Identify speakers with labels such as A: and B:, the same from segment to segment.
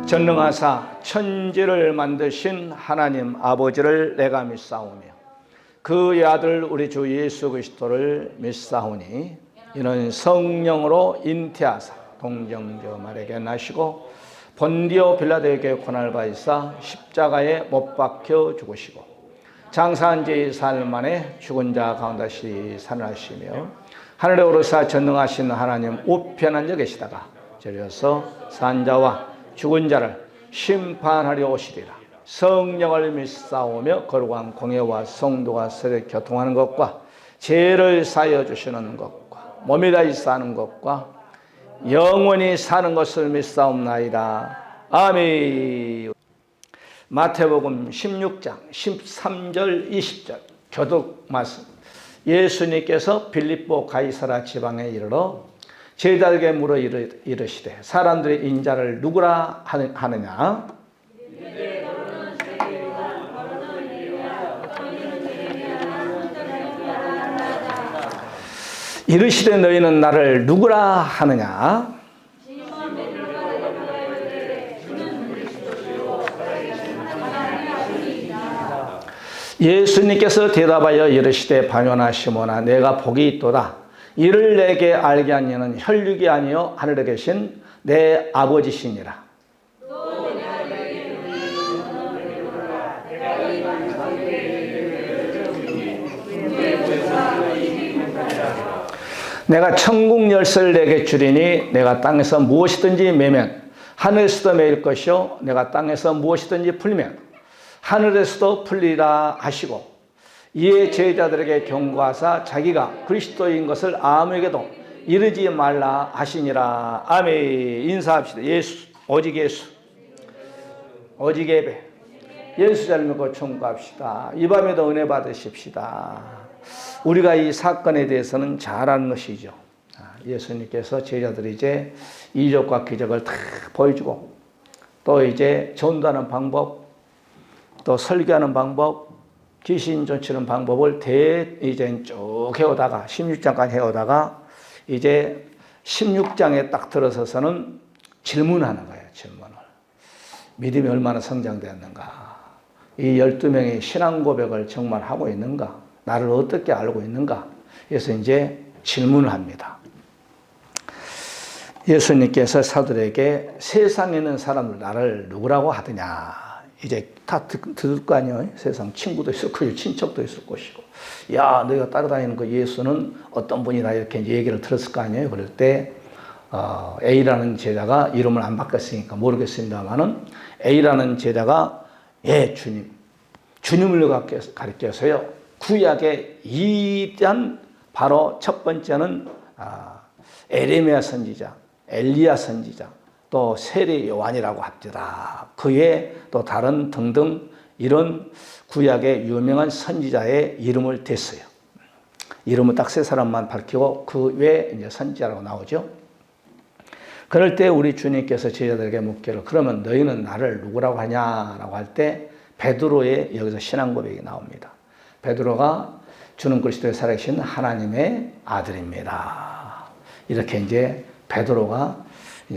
A: 전능하사 천지를 만드신 하나님 아버지를 내가 믿사오며 그의 아들 우리 주 예수 그리스도를 믿사오니 이는 성령으로 잉태하사 동정녀 마리아에게 나시고 본디오 빌라도에게 고난을 받으사 십자가에 못 박혀 죽으시고 장사한 지 사흘 만에 죽은 자 가운데 살아나시며 하늘에 오르사 전능하신 하나님 우편 앉아 계시다가 저리서 산자와 죽은 자를 심판하려 오시리라. 성령을 믿사오며 거룩한 공예와 성도가 서로 교통하는 것과 죄를 사하여 주시는 것과 몸이 다시 사는 것과 영원히 사는 것을 믿사옵나이다. 아멘. 마태복음 16장 13절 20절 교독 말씀. 예수님께서 빌립보 가이사라 지방에 이르러 제자들에게 물어 이르시되 사람들이 인자를 누구라 하느냐? 이르시되 너희는 나를 누구라 하느냐? 예수님께서 대답하여 이르시되 바요나 시몬아 내가 복이 있도다. 이를 내게 알게 한 이는 혈육이 아니요 하늘에 계신 내 아버지시니라. 내가 천국 열쇠를 내게 주리니 내가 땅에서 무엇이든지 매면 하늘에서도 매일 것이요 내가 땅에서 무엇이든지 풀면 하늘에서도 풀리라 하시고 이에 제자들에게 경고하사 자기가 그리스도인 것을 아무에게도 이르지 말라 하시니라. 아멘. 인사합시다. 예수, 오직 예수, 오직 예배. 예수 잘 믿고 청구합시다. 이 밤에도 은혜 받으십시다. 우리가 이 사건에 대해서는 잘 아는 것이죠. 예수님께서 제자들이 이제 이적과 기적을 다 보여주고 또 이제 전도하는 방법, 또 설교하는 방법, 귀신 쫓는 방법을 이제 쭉 해오다가 16장까지 해오다가 이제 16장에 딱 들어서서는 질문하는 거예요. 질문을. 믿음이 얼마나 성장되었는가. 이 12명의 신앙 고백을 정말 하고 있는가. 나를 어떻게 알고 있는가. 그래서 이제 질문을 합니다. 예수님께서 사도들에게 세상에 있는 사람들 나를 누구라고 하더냐. 이제 다 들을 거 아니에요. 세상 친구도 있을 거고 친척도 있을 것이고 야 너희가 따라다니는 그 예수는 어떤 분이다 이렇게 이제 얘기를 들었을 거 아니에요. 그럴 때 A라는 제자가 이름을 안 바꿨으니까 모르겠습니다만은 A라는 제자가 예 주님 주님을 가리켜서요 구약의 2단 바로 첫 번째는 에레미야 선지자 엘리야 선지자 또 세례 요한이라고 합니다. 그에 또 다른 등등 이런 구약의 유명한 선지자의 이름을 댔어요. 이름은 딱 세 사람만 밝히고 그 외에 이제 선지자라고 나오죠. 그럴 때 우리 주님께서 제자들에게 묻기를 그러면 너희는 나를 누구라고 하냐라고 할 때 베드로의 여기서 신앙 고백이 나옵니다. 베드로가 주는 그리스도에 살아계신 하나님의 아들입니다. 이렇게 이제 베드로가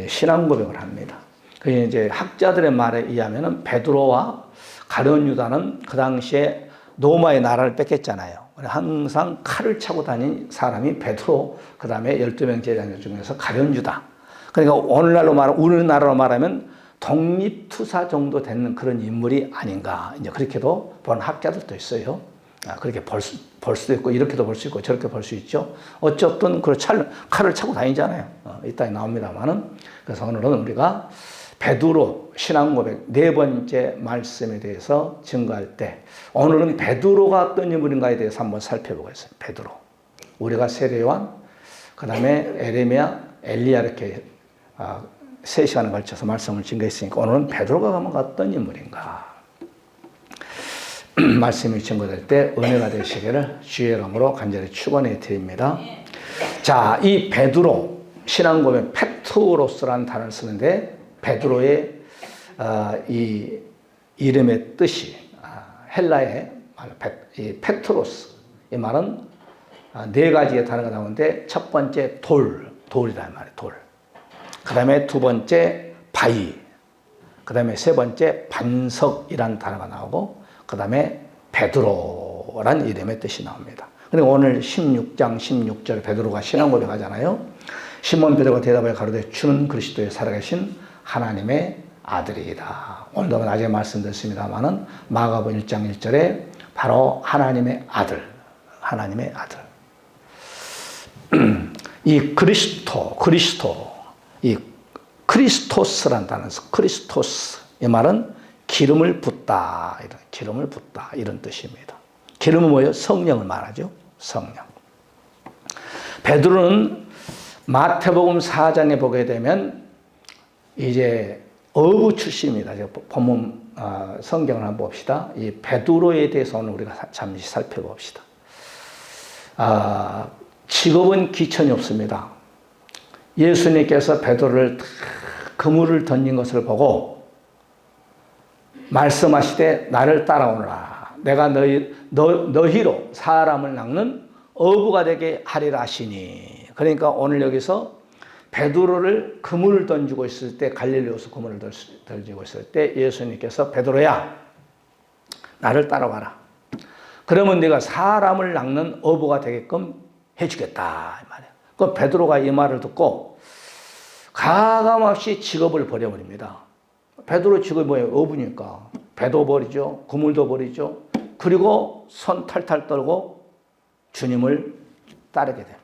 A: 신앙 고백을 합니다. 그게 이제 학자들의 말에 의하면은 베드로와 가룟 유다는 그 당시에 로마의 나라를 뺏겼잖아요. 항상 칼을 차고 다닌 사람이 베드로, 그 다음에 12명 제자 중에서 가룟 유다. 그러니까 우리나라로 말하면 독립투사 정도 되는 그런 인물이 아닌가. 이제 그렇게도 보는 학자들도 있어요. 그렇게 볼 수도 있고, 이렇게도 볼 수 있고, 저렇게 볼 수 있죠. 어쨌든 그 칼을 차고 다니잖아요. 이따에 나옵니다만은. 그래서 오늘은 우리가 베드로 신앙 고백 네 번째 말씀에 대해서 증거할 때, 오늘은 베드로가 어떤 인물인가에 대해서 한번 살펴보겠습니다. 베드로. 우리가 세례 요한, 그 다음에 에레미야, 엘리야 이렇게 3시간에 걸쳐서 말씀을 증거했으니까 오늘은 베드로가 어떤 인물인가. 말씀이 증거될 때 은혜가 되시기를 주의 이름으로 간절히 축원해 드립니다. 자, 이 베드로 신앙 고백 페트로스라는 단어를 쓰는데 베드로의 이 이름의 뜻이 헬라의 이 페트로스 이 말은 네 가지의 단어가 나오는데 첫 번째 돌이라는 말이에요. 돌. 그 다음에 두 번째 바위. 그 다음에 세 번째 반석이라는 단어가 나오고 그 다음에 베드로라는 이름의 뜻이 나옵니다. 그리고 오늘 16장 16절에 베드로가 신앙 고백하잖아요. 시몬 베드로가 대답하여 가로되 주는 그리스도의 살아계신 하나님의 아들이다. 오늘도 나중에 말씀드렸습니다마는 마가복음 1장 1절에 바로 하나님의 아들, 하나님의 아들. 이 이 크리스토스란 단어에서 크리스토스 이 말은 기름을 붓다, 기름을 붓다 이런 뜻입니다. 기름은 뭐예요? 성령을 말하죠. 성령. 베드로는 마태복음 4장에 보게 되면 이제 어부 출신입니다. 본문 성경을 한번 봅시다. 이 베드로에 대해서 오늘 우리가 잠시 살펴봅시다. 직업은 기천이 없습니다. 예수님께서 베드로를 그물을 던진 것을 보고 말씀하시되 나를 따라오너라. 내가 너희로 사람을 낚는 어부가 되게 하리라 하시니. 그러니까 오늘 여기서 베드로를 그물을 던지고 있을 때 갈릴리호수 그물을 던지고 있을 때 예수님께서 베드로야 나를 따라와라. 그러면 네가 사람을 낚는 어부가 되게끔 해주겠다 이 말이에요. 그 베드로가 이 말을 듣고 가감없이 직업을 버려버립니다. 베드로 직업이 뭐예요? 어부니까 배도 버리죠. 그물도 버리죠. 그리고 손 탈탈 떨고 주님을 따르게 됩니다.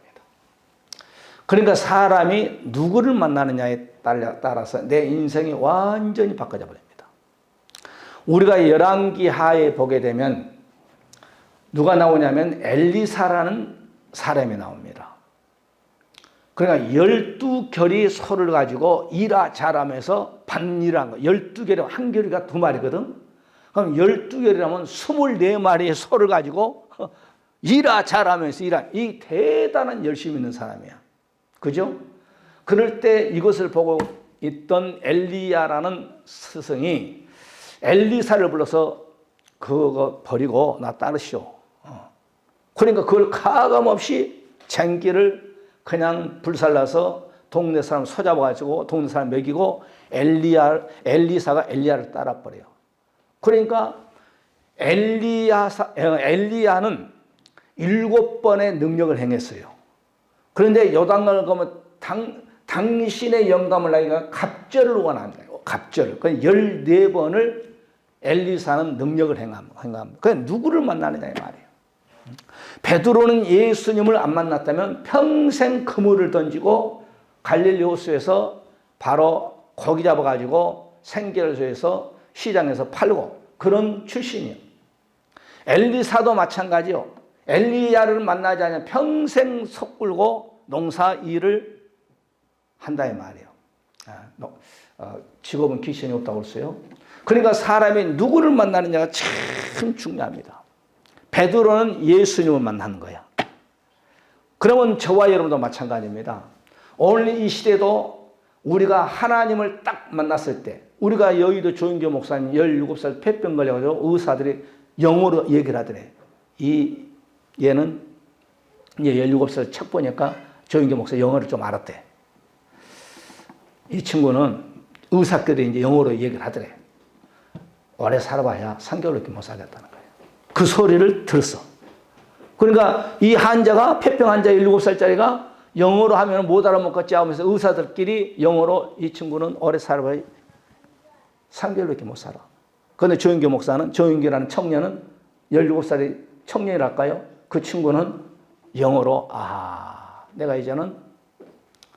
A: 그러니까 사람이 누구를 만나느냐에 따라서 내 인생이 완전히 바꿔져 버립니다. 우리가 열왕기 하에 보게 되면 누가 나오냐면 엘리사라는 사람이 나옵니다. 그러니까 12결이 소를 가지고 일하 잘하면서 반일한 거. 12결이면 한 결이가 2마리거든. 그럼 12결이라면 24마리의 소를 가지고 일하 잘하면서 일한 이 대단한 열심히 있는 사람이야. 그죠? 그럴 때 이것을 보고 있던 엘리야라는 스승이 엘리사를 불러서 그거 버리고 나 따르시오. 그러니까 그걸 가감없이 쟁기를 그냥 불살라서 동네 사람 소잡아가지고 동네 사람 먹이고 엘리사가 엘리야를 따라버려요. 그러니까 엘리야는 7번의 능력을 행했어요. 그런데 요단강을 가면 당신의 영감을 나기가 갑절을 원합니다. 갑절. 그 14번을 엘리사는 능력을 행합니다. 그냥 누구를 만나느냐 이 말이에요. 베드로는 예수님을 안 만났다면 평생 그물을 던지고 갈릴리 호수에서 바로 고기 잡아가지고 생계를 위해서 시장에서 팔고 그런 출신이에요. 엘리사도 마찬가지요. 엘리야를 만나지 않으면 평생 속 굴고 농사 일을 한다 이 말이에요. 직업은 귀신이 없다고 그랬어요. 그러니까 사람이 누구를 만나느냐가 참 중요합니다. 베드로는 예수님을 만나는 거야. 그러면 저와 여러분도 마찬가지입니다. 오늘 이 시대도 우리가 하나님을 딱 만났을 때 우리가 여의도 조인교 목사님 17살 폐병 걸려가지고 의사들이 영어로 얘기를 하더래. 얘는 이제 17살 책 보니까 조인교 목사 영어를 좀 알았대. 이 친구는 의사들이 이제 영어로 얘기를 하더래. 오래 살아봐야 3개월밖에 못 살겠다는 거예요. 그 소리를 들었어. 그러니까 이 환자가 폐병 환자 17살짜리가 영어로 하면 못 알아먹겠지 하면서 의사들끼리 영어로 이 친구는 오래 살아봐야 3개월밖에 못 살아. 그런데 조인교 목사는 조인교라는 청년은 17살이 청년이랄까요? 그 친구는 영어로 내가 이제는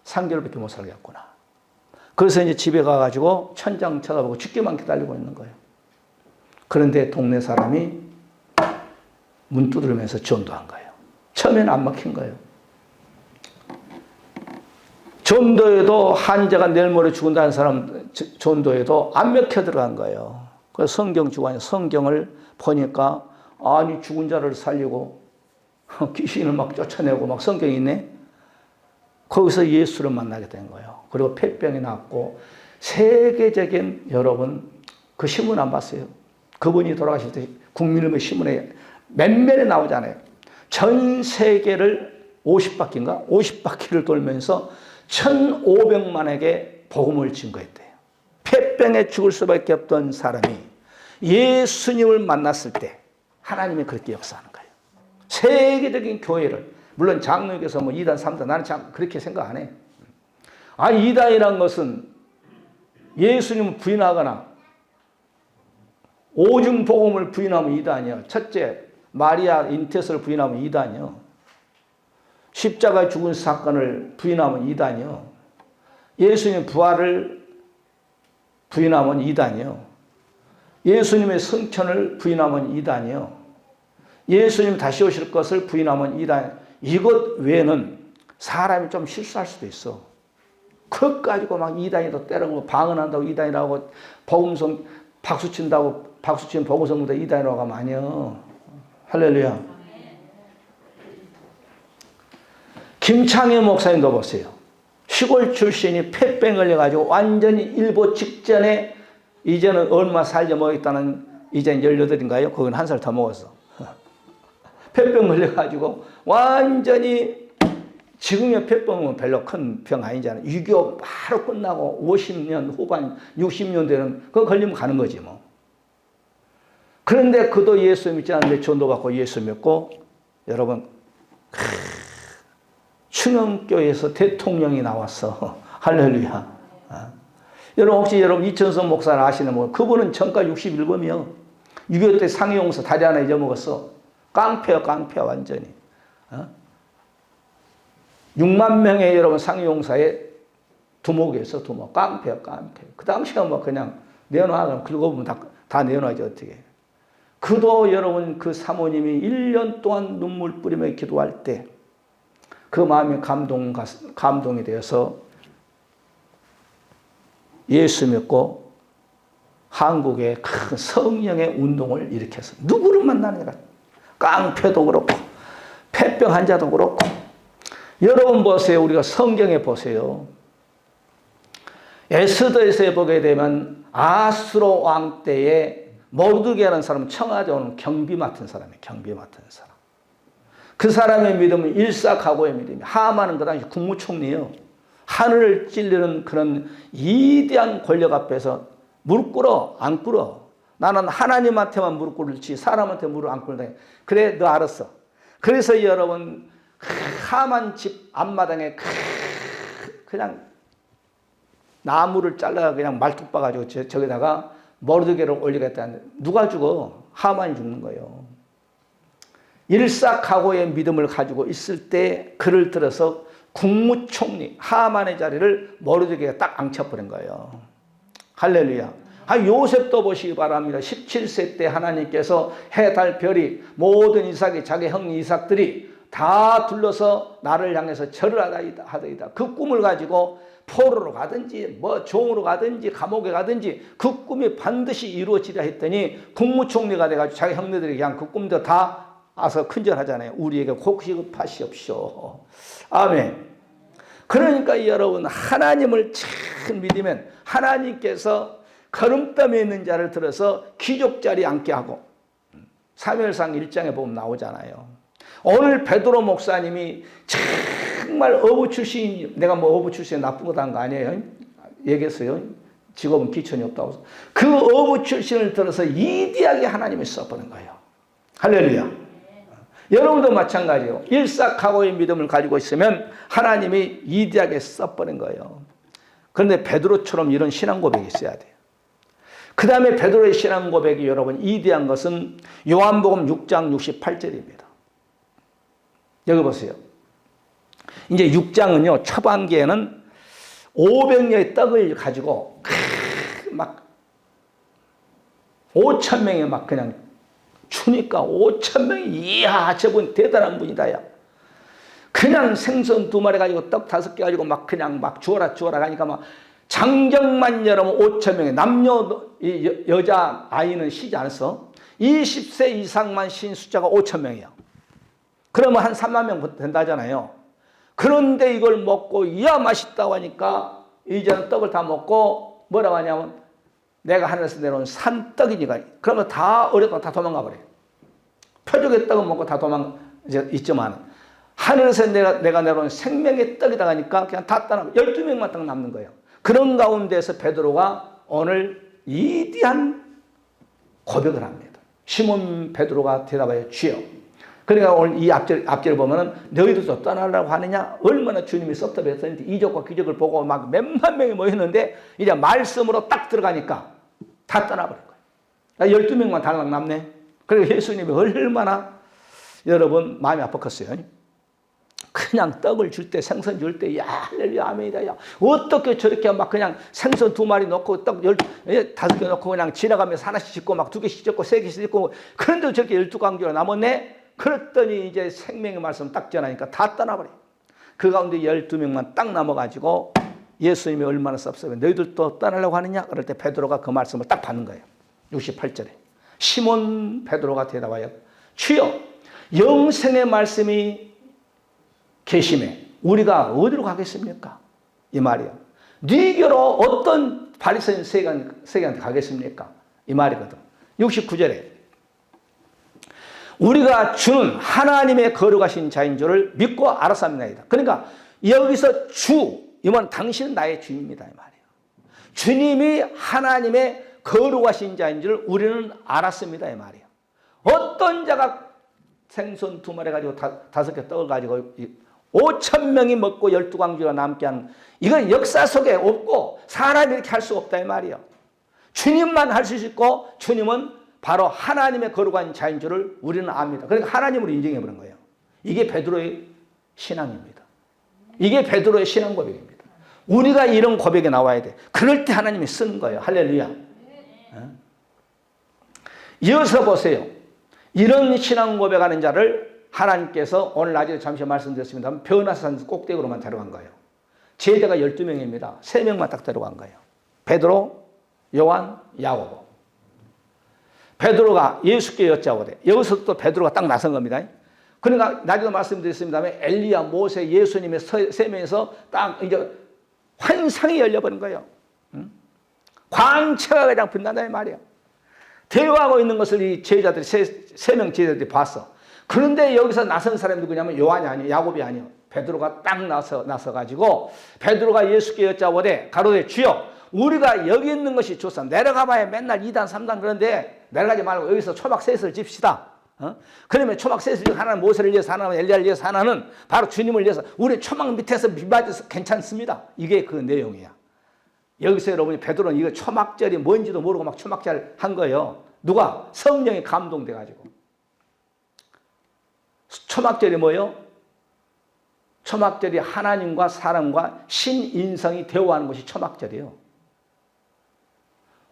A: 3개월밖에 못 살겠구나. 그래서 이제 집에 가가지고 천장 쳐다보고 죽기만 기다리고 있는 거예요. 그런데 동네 사람이 문 두드리면서 전도한 거예요. 처음에는 안 막힌 거예요. 전도에도 환자가 내일 모레 죽는다는 사람 전도에도 안 맥혀 들어간 거예요. 그래서 성경 주관이 성경을 보니까 아니 죽은 자를 살리고 귀신을 막 쫓아내고 막 성경이 있네. 거기서 예수를 만나게 된 거예요. 그리고 폐병이 났고 세계적인 여러분 그 신문 안 봤어요? 그분이 돌아가실 때 국민일보 신문에 맨면에 나오잖아요. 전 세계를 50바퀴를 돌면서 1,500만에게 복음을 증거했대요. 폐병에 죽을 수밖에 없던 사람이 예수님을 만났을 때 하나님이 그렇게 역사하는 거예요. 세계적인 교회를, 물론 장로교에서 뭐 2단, 3단, 나는 참 그렇게 생각 안 해. 아니, 이단이란 것은 예수님을 부인하거나 오중복음을 부인하면 이단이요. 첫째, 마리아 인태스를 부인하면 이단이요. 십자가에 죽은 사건을 부인하면 이단이요. 예수님 부활을 부인하면 이단이요. 예수님의 성천을 부인하면 이단이요. 예수님 다시 오실 것을 부인하면 이단. 이것 외에는 사람이 좀 실수할 수도 있어. 그것 가지고 막 이단이라고 때리고 방언한다고 이단이라고 복음성 박수친다고 박수친 복음성도 이단이라고 하면 아니요. 할렐루야. 김창현 목사님도 보세요. 시골 출신이 폐병 걸려가지고 완전히 일보 직전에 이제는 얼마 살려 먹겠다는 이제 18인가요? 그건 한 살 더 먹었어. 폐병 걸려가지고 완전히 지금의 폐병은 별로 큰 병 아니잖아요. 6.25 바로 끝나고 50년 후반 60년대는 그거 걸리면 가는 거지 뭐. 그런데 그도 예수 믿지 않는데 전도 받고 예수 믿고 여러분 충영교회에서 대통령이 나왔어. 할렐루야. 여러분 혹시 여러분 이천성 목사를 아시는 분, 그분은 정가 61범이요. 6.25 때 상해용사 다리 하나 잊어먹었어. 깡패야 깡패야 완전히. 6만 명의 여러분 상해용사의 두목이었어. 두목. 깡패야 깡패. 그 당시에 뭐 그냥 내놔. 긁어보면 다 내놔야지 어떻게. 그도 여러분 그 사모님이 1년 동안 눈물 뿌리며 기도할 때 그 마음이 감동이 되어서 예수 믿고 한국에 큰 성령의 운동을 일으켰어. 누구를 만나느냐. 깡패도 그렇고 폐병 환자도 그렇고. 여러분 보세요. 우리가 성경에 보세요. 에스더에서 보게 되면 아수로 왕 때에 모르드게라는 사람은 청아대 오는 경비 맡은 사람이에요. 경비 맡은 사람. 그 사람의 믿음은 일사각오의 믿음이에요. 하만은 그 당시 국무총리예요. 하늘을 찔리는 그런 위대한 권력 앞에서 무릎 꿇어 안 꿇어. 나는 하나님한테만 무릎 꿇을지 사람한테 무릎 안 꿇는다. 그래 너 알았어. 그래서 여러분 하만 집 앞마당에 그냥 나무를 잘라 그냥 말뚝 박아가지고 저기다가 모르드게를 올리겠다는데 누가 죽어? 하만이 죽는 거예요. 일사각오의 믿음을 가지고 있을 때 그를 들어서 국무총리 하만의 자리를 모르드게가 딱 앙쳐버린 거예요. 할렐루야. 요셉도 보시기 바랍니다. 17세 때 하나님께서 해, 달, 별이 모든 이삭이 자기 형 이삭들이 다 둘러서 나를 향해서 절을 하더이다. 그 꿈을 가지고 포로로 가든지 뭐 종으로 가든지 감옥에 가든지 그 꿈이 반드시 이루어지려 했더니 국무총리가 돼가지고 자기 형네들이 그냥 그 꿈도 다 와서 큰절하잖아요. 우리에게 곡식하시옵시오. 아멘. 그러니까 여러분 하나님을 참 믿으면 하나님께서 거름떠에 있는 자를 들어서 기족자리에 앉게 하고 사무엘상 1장에 보면 나오잖아요. 오늘 베드로 목사님이 정말 어부 출신, 내가 뭐 어부 출신이 나쁜 거다 한 거 아니에요. 얘기했어요. 직업은 기천이 없다고. 그 어부 출신을 들어서 이디하게 하나님이 써보는 거예요. 할렐루야. 여러분도 마찬가지예요. 일사각오의 믿음을 가지고 있으면 하나님이 이디하게 써버린 거예요. 그런데 베드로처럼 이런 신앙 고백이 있어야 돼요. 그 다음에 베드로의 신앙 고백이 여러분 이디한 것은 요한복음 6장 68절입니다. 여기 보세요. 이제 6장은요, 초반기에는 500여의 떡을 가지고 막 5,000명이 막 그냥 주니까 5,000명이 이야 저분 대단한 분이다 야. 그냥 생선 2마리 가지고 떡 5개 가지고 막 그냥 막 주어라 가니까 막 장정만 여러분 5,000명이 남녀 여자 아이는 쉬지 않았어. 20세 이상만 쉰 숫자가 5,000명이야. 그러면 한 3만 명 된다잖아요. 그런데 이걸 먹고 이야 맛있다고 하니까 이제는 떡을 다 먹고 뭐라고 하냐면 내가 하늘에서 내려온 산떡이니까 그러면 다 어렵다 다 도망가 버려요. 표적의 떡은 먹고 다 이제 있지만 하늘에서 내가 내려온 생명의 떡이다 하니까 그냥 다 떠나고 12명만 딱 남는 거예요. 그런 가운데서 베드로가 오늘 위대한 고백을 합니다. 시몬 베드로가 대답하여 주여. 그러니까 오늘 이 앞절을 보면은 너희들도 떠나려고 하느냐? 얼마나 주님이 섭섭했었는데 이적과 기적을 보고 막 몇만 명이 모였는데 이제 말씀으로 딱 들어가니까 다 떠나버린 거예요. 12명만 달랑 남네. 그리고 예수님이 얼마나 여러분 마음이 아팠겠어요. 그냥 떡을 줄 때, 생선 줄 때, 야, 할렐루야, 아멘이다. 야, 어떻게 저렇게 막 그냥 생선 2마리 넣고 떡 5개 넣고 그냥 지나가면서 하나씩 짓고 막 2개씩 짓고 3개씩 짓고 그런데도 저렇게 12강조가 남았네? 그랬더니 이제 생명의 말씀 딱 전하니까 다 떠나버려. 그 가운데 12명만 딱 남아가지고 예수님이 얼마나 섭섭해. 너희들도 떠나려고 하느냐? 그럴 때 베드로가 그 말씀을 딱 받는 거예요. 68절에. 시몬 베드로가 대답하여 주여 영생의 말씀이 계심에 우리가 어디로 가겠습니까? 이 말이요. 네게로 어떤 바리새인 세계한테 가겠습니까? 이 말이거든. 69절에 우리가 주는 하나님의 거룩하신 자인 줄을 믿고 알았습니다. 그러니까 여기서 주, 이건 당신은 나의 주입니다. 이 말이에요. 주님이 하나님의 거룩하신 자인 줄 우리는 알았습니다. 이 말이에요. 어떤 자가 생선 2마리 가지고 5개 떡을 가지고 5,000명이 먹고 12강주가 남게 한 이건 역사 속에 없고 사람이 이렇게 할 수 없다 이 말이에요. 주님만 할 수 있고 주님은 바로 하나님의 거룩한 자인 줄을 우리는 압니다. 그러니까 하나님으로 인정해버린 거예요. 이게 베드로의 신앙입니다. 이게 베드로의 신앙 고백입니다. 우리가 이런 고백이 나와야 돼. 그럴 때 하나님이 쓰는 거예요. 할렐루야. 이어서 보세요. 이런 신앙 고백하는 자를 하나님께서 오늘 낮에 잠시 말씀드렸습니다만 변화산 꼭대기로만 데려간 거예요. 제자가 12명입니다. 3명만 딱 데려간 거예요. 베드로, 요한, 야고보. 베드로가 예수께 여짜오되 여기서 또 베드로가 딱 나선 겁니다. 그러니까 낮에도 말씀드렸습니다만 엘리야, 모세, 예수님의 3명에서 딱 이제 환상이 열려버린 거예요. 광채가 그냥 빛난다 이 말이에요. 대화하고 있는 것을 이 제자들이 3명 제자들이 봤어. 그런데 여기서 나선 사람이 누구냐면 요한이 아니에요. 야곱이 아니에요. 베드로가 딱 나서가지고 베드로가 예수께 여짜오되 가로되 주여 우리가 여기 있는 것이 좋사. 내려가봐야 맨날 2단 3단 그런데 내려가지 말고 여기서 초막 셋을 집시다. 그러면 초막 셋을 하나는 모세를 위해서 하나는 엘리야를 위해서 하나는 바로 주님을 위해서 우리 초막 밑에서 비맞아서 괜찮습니다. 이게 그 내용이야. 여기서 여러분이 베드로는 이거 초막절이 뭔지도 모르고 막 초막절 한 거예요. 누가? 성령이 감동돼가지고. 초막절이 뭐예요? 초막절이 하나님과 사람과 신인성이 대화하는 것이 초막절이에요.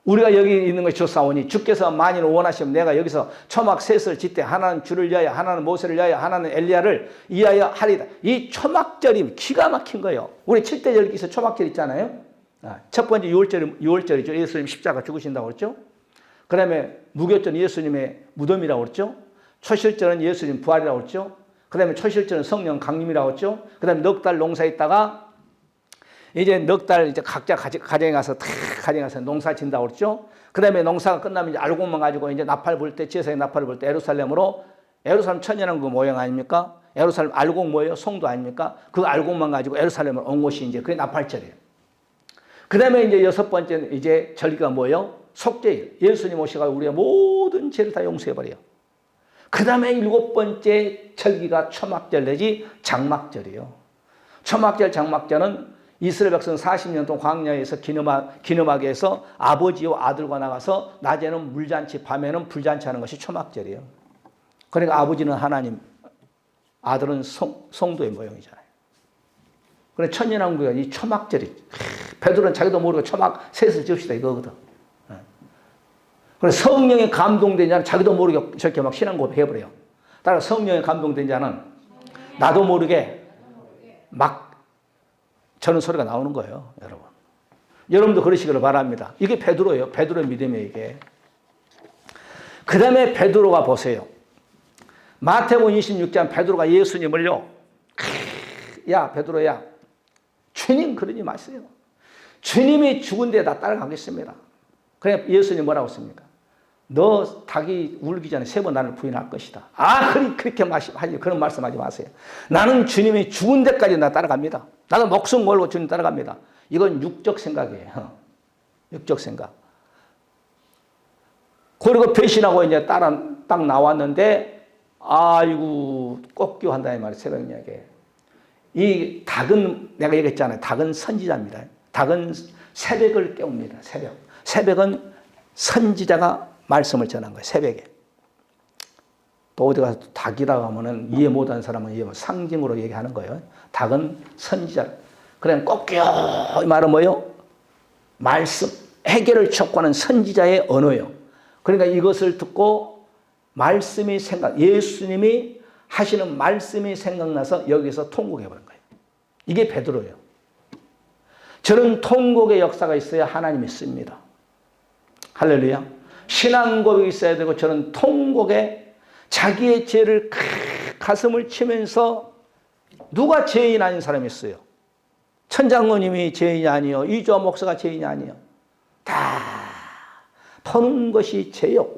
A: 우리가 여기 있는 것이 좋사오니 주께서 만일 원하시면 내가 여기서 초막 셋을 짓되 하나는 주를 위하여 하나는 모세를 위하여 하나는 엘리야를 위하여 하리다. 이 초막절이 기가 막힌 거예요. 우리 7대 절기에서 초막절 있잖아요. 첫 번째 6월절이죠. 예수님 십자가 죽으신다고 그랬죠. 그 다음에 무교절은 예수님의 무덤이라고 그랬죠. 초실절은 예수님 부활이라고 그랬죠. 그 다음에 초실절은 성령 강림이라고 그랬죠. 그 다음에 넉 달 농사했다가 이제 넉 달 이제 각자 가정에 가서 농사 진다고 그랬죠. 그 다음에 농사가 끝나면 이제 알곡만 가지고 이제 나팔 불 때, 제사의 나팔을 불 때 에루살렘으로, 에루살렘 천년왕국 모형 아닙니까? 에루살렘 알곡 뭐예요? 송도 아닙니까? 그 알곡만 가지고 에루살렘으로 온 것이 이제 그게 나팔절이에요. 그 다음에 이제 6번째 이제 절기가 뭐예요? 속죄일. 예수님 오셔가 우리의 모든 죄를 다 용서해버려요. 그 다음에 7번째 절기가 초막절 내지 장막절이에요. 초막절, 장막절은 이스라엘 백성 40년 동안 광야에서 기념하게 해서 아버지와 아들과 나가서 낮에는 물잔치, 밤에는 불잔치 하는 것이 초막절이에요. 그러니까 아버지는 하나님, 아들은 성도의 모형이잖아요. 그래 천년왕국이 이 초막절이, 베드로는 자기도 모르고 초막 셋을 지읍시다 이거거든. 그래서 성령에 감동된 자는 자기도 모르게 저렇게 막 신앙 고백해버려요. 따라 성령에 감동된 자는 나도 모르게 막 저는 소리가 나오는 거예요, 여러분. 여러분도 그러시기를 바랍니다. 이게 베드로예요. 베드로의 믿음이에요, 이게. 그 다음에 베드로가 보세요. 마태복음 26장 베드로가 예수님을요, 야, 베드로야, 주님 그러지 마세요. 주님이 죽은 데에 나 따라가겠습니다. 그냥 예수님 뭐라고 했습니까? 너 닭이 울기 전에 3번 나를 부인할 것이다. 그렇게 하지, 그런 말씀하지 마세요. 나는 주님이 죽은 데까지 나 따라갑니다. 나는 목숨 걸고 주님 따라갑니다. 이건 육적 생각이에요. 육적 생각. 그리고 배신하고 이제 딱 나왔는데, 아이고, 꺾여 한다, 이 말이에요. 새벽 이야기에. 이 닭은, 내가 얘기했잖아요. 닭은 선지자입니다. 닭은 새벽을 깨웁니다. 새벽은 선지자가 말씀을 전한 거예요. 새벽에. 또 어디 가서 닭이라고 하면은 이해 못하는 사람은 상징으로 얘기하는 거예요. 닭은 선지자. 그냥 꺾여. 이 말은 뭐예요? 말씀. 해결을 촉구하는 선지자의 언어예요. 그러니까 이것을 듣고 말씀이 예수님이 하시는 말씀이 생각나서 여기서 통곡해버린 거예요. 이게 베드로예요. 저는 통곡의 역사가 있어야 하나님이 씁니다. 할렐루야. 신앙 고백이 있어야 되고 저는 통곡에 자기의 죄를 가슴을 치면서 누가 죄인 아닌 사람이 있어요? 천장로님이 죄인이 아니요. 이주아 목사가 죄인이 아니요. 다 보는 것이 죄요.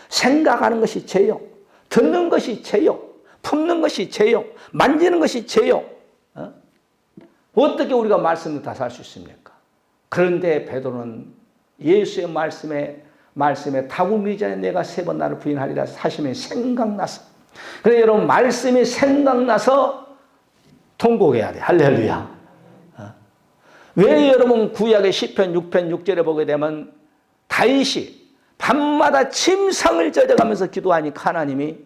A: 생각하는 것이 죄요. 듣는 것이 죄요. 품는 것이 죄요. 만지는 것이 죄요. 어떻게 우리가 말씀을 다 살 수 있습니까? 그런데 베드로는 예수의 말씀에 다구미 전에 내가 3번 나를 부인하리라 하시면 생각나서. 그래서 여러분 말씀이 생각나서 통곡해야 돼. 할렐루야. 왜 여러분 구약의 시편 6편 6절에 보게 되면 다윗이 밤마다 침상을 젖어가면서 기도하니까 하나님이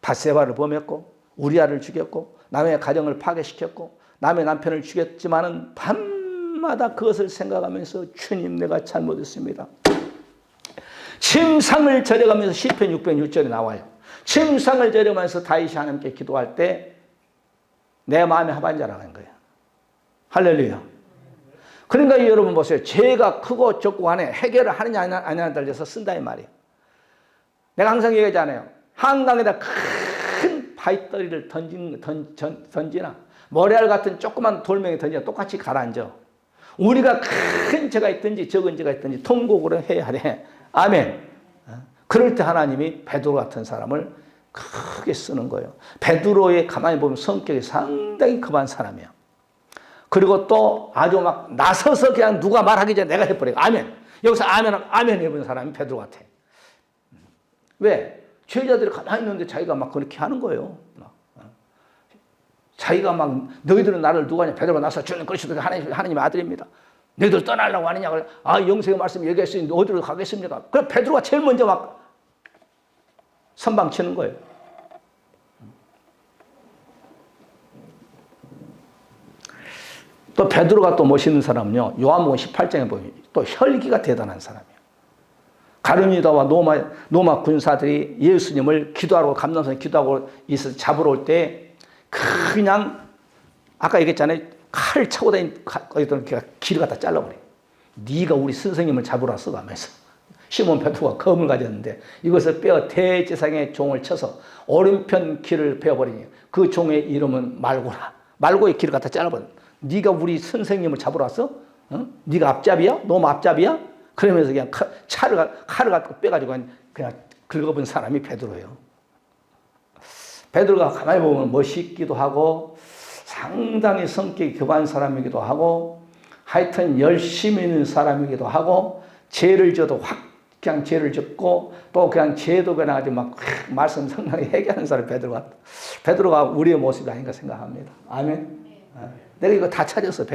A: 밧세바를 범했고 우리아를 죽였고 남의 가정을 파괴시켰고 남의 남편을 죽였지만은 밤마다 그것을 생각하면서 주님 내가 잘못했습니다. 침상을 젖어가면서 시편 6편 6절에 나와요. 침상을 젖어가면서 다윗이 하나님께 기도할 때 내 마음의 하반자라는 거예요. 할렐루야. 그러니까 여러분 보세요. 죄가 크고 적고 간에 해결을 하느냐 아니냐에 달려서 쓴다 이 말이에요. 내가 항상 얘기하잖아요. 한강에다 큰 바위더리를 던지나 모래알 같은 조그만 돌멩이 던지나 똑같이 가라앉아. 우리가 큰 죄가 있든지 적은 죄가 있든지 통곡으로 해야 돼. 아멘. 그럴 때 하나님이 베드로 같은 사람을 크게 쓰는 거예요. 베드로의 가만히 보면 성격이 상당히 급한 사람이에요. 그리고 또 아주 막 나서서 그냥 누가 말하기 전에 내가 해버려요. 아멘. 여기서 아멘 해본 사람이 베드로 같아. 왜? 죄자들이 가만히 있는데 자기가 막 그렇게 하는 거예요. 자기가 막 너희들은 나를 누가 하냐. 베드로가 나서 주는 그리스도 하나님의 아들입니다. 너희들 떠나려고 하느냐. 영생의 말씀 얘기했으니 어디로 가겠습니까? 그럼 베드로가 제일 먼저 막 선방치는 거예요. 또 베드로가 또 멋있는 사람은요. 요한복음 18장에 보면 또 혈기가 대단한 사람이에요. 가룟유다와 로마 군사들이 예수님을 기도하고 감람산에 기도하고 있어서 잡으러 올 때 그냥 아까 얘기했잖아요. 칼을 차고 다니는 길을 갖다 잘라버려요. 네가 우리 선생님을 잡으러 왔어 가면서 시몬 베드로가 검을 가졌는데 이것을 빼어 대제사장의 종을 쳐서 오른편 귀를 베어버리니 그 종의 이름은 말고라. 말고의 귀를 갖다 잘라버려. 네가 우리 선생님을 잡으러 왔어? 네가 앞잡이야? 너무 앞잡이야? 그러면서 그냥 칼을 갖고 빼가지고 그냥 긁어본 사람이 베드로예요. 베드로가 가만히 보면 멋있기도 하고 상당히 성격이 급한 사람이기도 하고 하여튼 열심히 있는 사람이기도 하고 죄를 져도 그냥 죄를 짓고 또 그냥 죄도 변하지 막 말씀 상당히 해결하는 사람이 베드로가 우리의 모습이 아닌가 생각합니다. 아멘. 내가 이거 다 찾았어.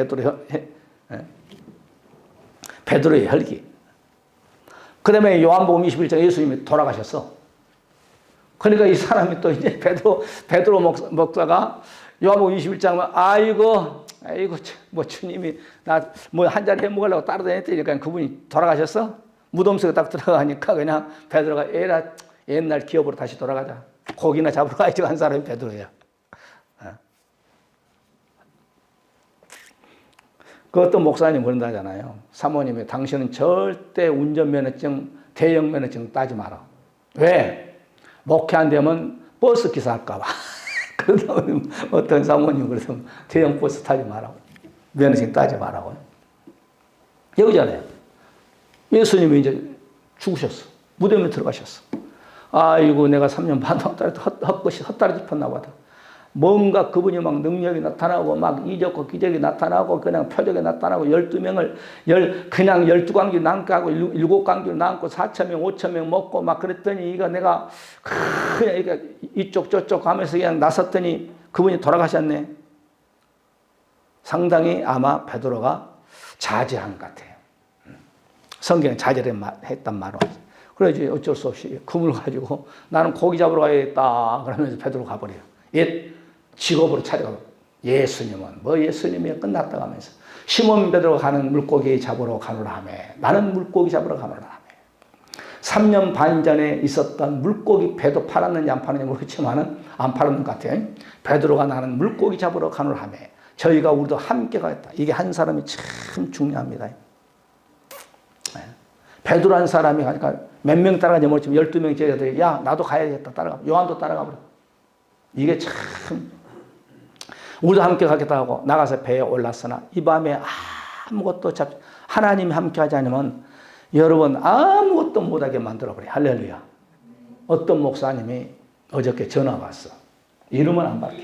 A: 베드로의 혈기. 그 다음에 요한복음 21장 예수님이 돌아가셨어. 그러니까 이 사람이 또 이제 베드로 목사가 요한복음 21장은 아이고 뭐 주님이 나 뭐 한 잔 해 먹으려고 따라다녔더니 그냥 그분이 돌아가셨어. 무덤 속에 딱 들어가니까 그냥 베드로가 옛날 기업으로 다시 돌아가자. 고기나 잡으러 가야지 한 사람이 베드로야. 그것도 목사님 그런다잖아요. 사모님이 당신은 절대 운전면허증, 대형면허증 따지 마라. 왜? 목회 안 되면 버스 기사 할까 봐. 그러다 어떤 사모님 그러면 대형 버스 타지 마라고. 면허증 따지 마라고. 여기잖아요. 예수님이 이제 죽으셨어. 무덤에 들어가셨어. 아이고 내가 3년 반 헛다리 짚었나 보다. 뭔가 그분이 막 능력이 나타나고 막 이적과 기적이 나타나고 그냥 표적이 나타나고 12명을 그냥 12광주 남게 하고 7광주 남고 4,000명 5,000명 먹고 막 그랬더니 이거 내가 그냥 이쪽 저쪽 하면서 그냥 나섰더니 그분이 돌아가셨네. 상당히 아마 베드로가 자제한 것 같아요. 성경에 자제를 했단 말은. 그래야지 어쩔 수 없이 금을 가지고 나는 고기 잡으러 가야겠다 그러면서 베드로 가버려요. 옛 직업으로 차려가. 예수님은 뭐 예수님이 끝났다 하면서 시몬 베드로가 가는 물고기 잡으러 가노라 하며 나는 물고기 잡으러 가노라 하며 3년 반 전에 있었던 물고기 배도 팔았는지 안 팔았는지 모르겠지만은 안 팔았는 것 같아요. 베드로가 나는 물고기 잡으러 가노라 하며 저희가 우리도 함께 가겠다. 이게 한 사람이 참 중요합니다. 베드로 한 사람이 가니까 몇 명 따라가지 모르지만 12명 제자들이 야 나도 가야겠다 따라가. 요한도 따라가 버려. 이게 참 우리도 함께 가겠다 하고 나가서 배에 올랐으나 이 밤에 아무것도 하나님이 함께 하지 않으면 여러분 아무것도 못하게 만들어버려. 할렐루야. 어떤 목사님이 어저께 전화가 왔어. 이름은 안 밝혀.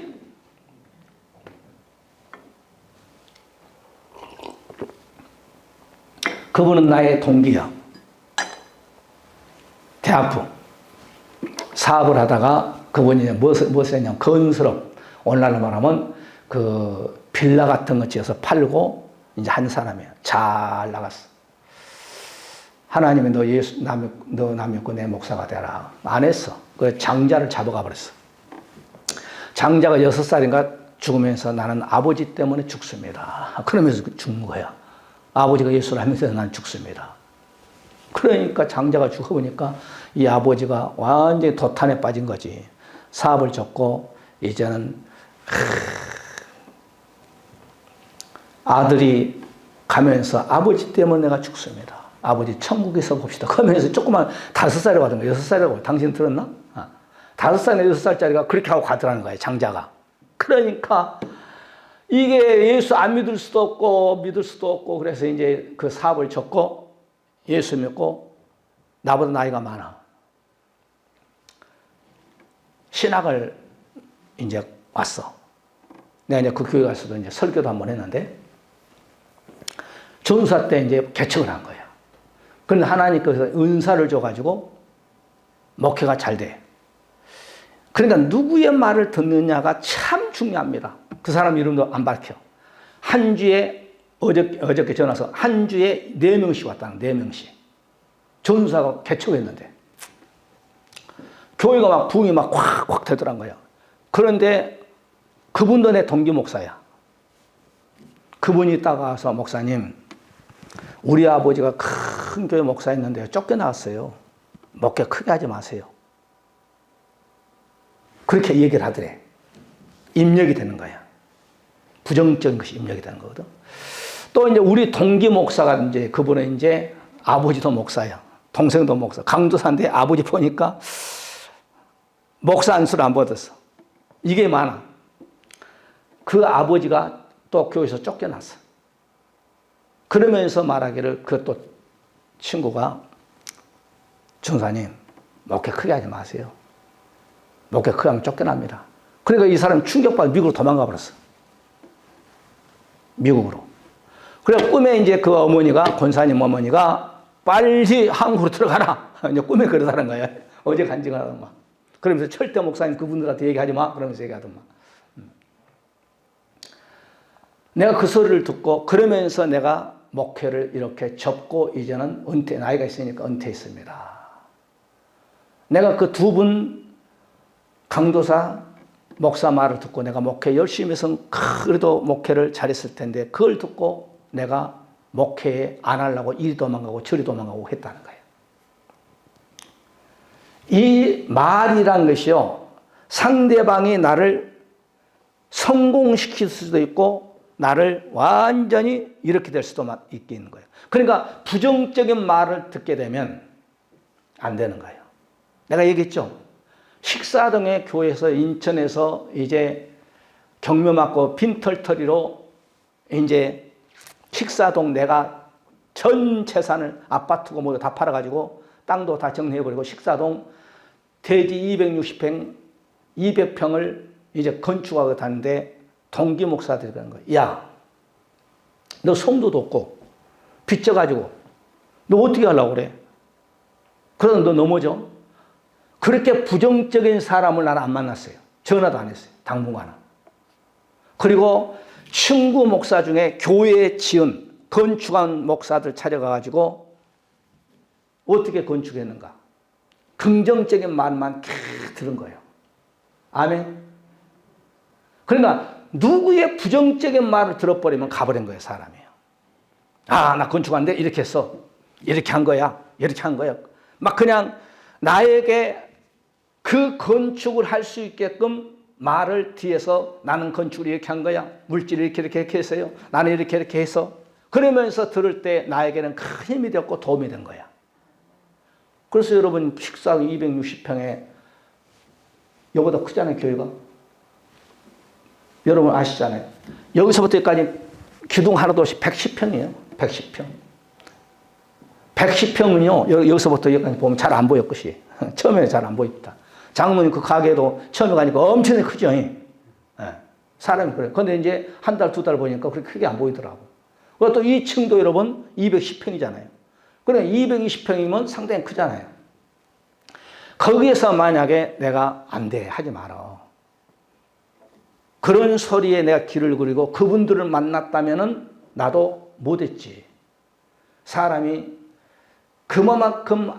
A: 그분은 나의 동기야. 대학부 사업을 하다가 그분이 무엇을 했냐면 건설업, 오늘날로 말하면 그 빌라 같은 거 지어서 팔고 이제 한 사람이야. 잘 나갔어. 하나님이 너 남였고 내 목사가 되라. 안 했어. 그 장자를 잡아가 버렸어. 장자가 6살인가 죽으면서 나는 아버지 때문에 죽습니다. 그러면서 죽는 거야. 아버지가 예수를 하면서 나는 죽습니다. 그러니까 장자가 죽어보니까 이 아버지가 완전히 도탄에 빠진 거지. 사업을 접고 이제는 아들이 가면서 아버지 때문에 내가 죽습니다. 아버지 천국에서 봅시다. 그러면서 조그만 5살이라고 하던가 6살이라고 당신 들었나? 5살이나 6살짜리가 그렇게 하고 가더라는 거예요. 장자가. 그러니까 이게 예수 안 믿을 수도 없고 믿을 수도 없고 그래서 이제 그 사업을 접고 예수 믿고 나보다 나이가 많아. 신학을 이제 왔어. 내가 이제 그 교회 가서도 이제 설교도 한번 했는데 전사 때 이제 개척을 한 거야. 그런데 하나님께서 은사를 줘가지고 목회가 잘 돼. 그러니까 누구의 말을 듣느냐가 참 중요합니다. 그 사람 이름도 안 밝혀. 한 주에 어저께 전화 와서 한 주에 4명씩 왔다는 4명씩. 전사가 개척했는데 교회가 막 부흥이 막 확 되더란 거예요. 그런데 그분도 내 동기 목사야. 그분이 따가서 목사님 우리 아버지가 큰 교회 목사였는데 쫓겨나왔어요. 목회 크게 하지 마세요. 그렇게 얘기를 하더래. 입력이 되는 거야. 부정적인 것이 입력이 되는 거거든. 또 이제 우리 동기 목사가 이제 그분은 이제 아버지도 목사야. 동생도 목사. 강도사인데 아버지 보니까 목사 안수를 안 받았어. 이게 많아. 그 아버지가 또 교회에서 쫓겨났어. 그러면서 말하기를 그 또 친구가 전사님 목회 크게 하지 마세요. 목회 크게 하면 쫓겨납니다. 그러니까 이 사람 충격받아 미국으로 도망가 버렸어. 미국으로. 그래 꿈에 이제 그 어머니가 권사님 어머니가 빨리 한국으로 들어가라. 이제 꿈에 그러다는 거야. 어제 간증하더만. 그러면서 절대 목사님 그분들한테 얘기하지 마. 그러면서 얘기하더만. 내가 그 소리를 듣고 그러면서 내가 목회를 이렇게 접고 이제는 나이가 있으니까 은퇴했습니다. 내가 그 2분 강도사 목사 말을 듣고 내가 목회 열심히 해서 그래도 목회를 잘했을 텐데 그걸 듣고 내가 목회에 안 하려고 이리 도망가고 저리 도망가고 했다는 거예요. 이 말이란 것이요. 상대방이 나를 성공시킬 수도 있고 나를 완전히 이렇게 될 수도 있는 거예요. 그러니까 부정적인 말을 듣게 되면 안 되는 거예요. 내가 얘기했죠. 식사동의 교회에서 인천에서 이제 경매 맞고 빈털터리로 이제 식사동 내가 전 재산을 아파트고 모두 다 팔아가지고 땅도 다 정리해버리고 식사동 대지 260평 200평을 이제 건축하고 다니는데 동기 목사들이 그러는 거야. 야, 너 성도도 없고 빚져가지고 너 어떻게 하려고 그래? 그러다 너 넘어져. 그렇게 부정적인 사람을 나는 안 만났어요. 전화도 안 했어요. 당분간은. 그리고 친구 목사 중에 교회에 지은 건축한 목사들 찾아가가지고 어떻게 건축했는가. 긍정적인 말만 계속 들은 거예요. 아멘. 그러니까 누구의 부정적인 말을 들어버리면 가버린 거예요, 사람이에요. 아, 나 건축하는데 이렇게 했어. 이렇게 한 거야. 이렇게 한 거야. 막 그냥 나에게 그 건축을 할 수 있게끔 말을 뒤에서 나는 건축을 이렇게 한 거야. 물질을 이렇게 했어요. 나는 이렇게 해서. 그러면서 들을 때 나에게는 큰 힘이 되었고 도움이 된 거야. 그래서 여러분 식사하고 260평에 여기보다 크잖아요, 교회가. 여러분 아시잖아요. 여기서부터 여기까지 기둥 하나도 없이 110평이에요. 110평. 110평은요, 여기서부터 여기까지 보면 잘 안 보여, 끝이. 처음에는 잘 안 보입니다. 장모님 그 가게도 처음에 가니까 엄청나게 크죠. 예. 사람이 그래요. 근데 이제 한 달, 두 달 보니까 그렇게 크게 안 보이더라고. 그리고 또 2층도 여러분 210평이잖아요. 그러니까 220평이면 상당히 크잖아요. 거기에서 만약에 내가 안 돼, 하지 마라. 그런 소리에 내가 귀를 기울이고 그분들을 만났다면은 나도 못했지. 사람이 그만큼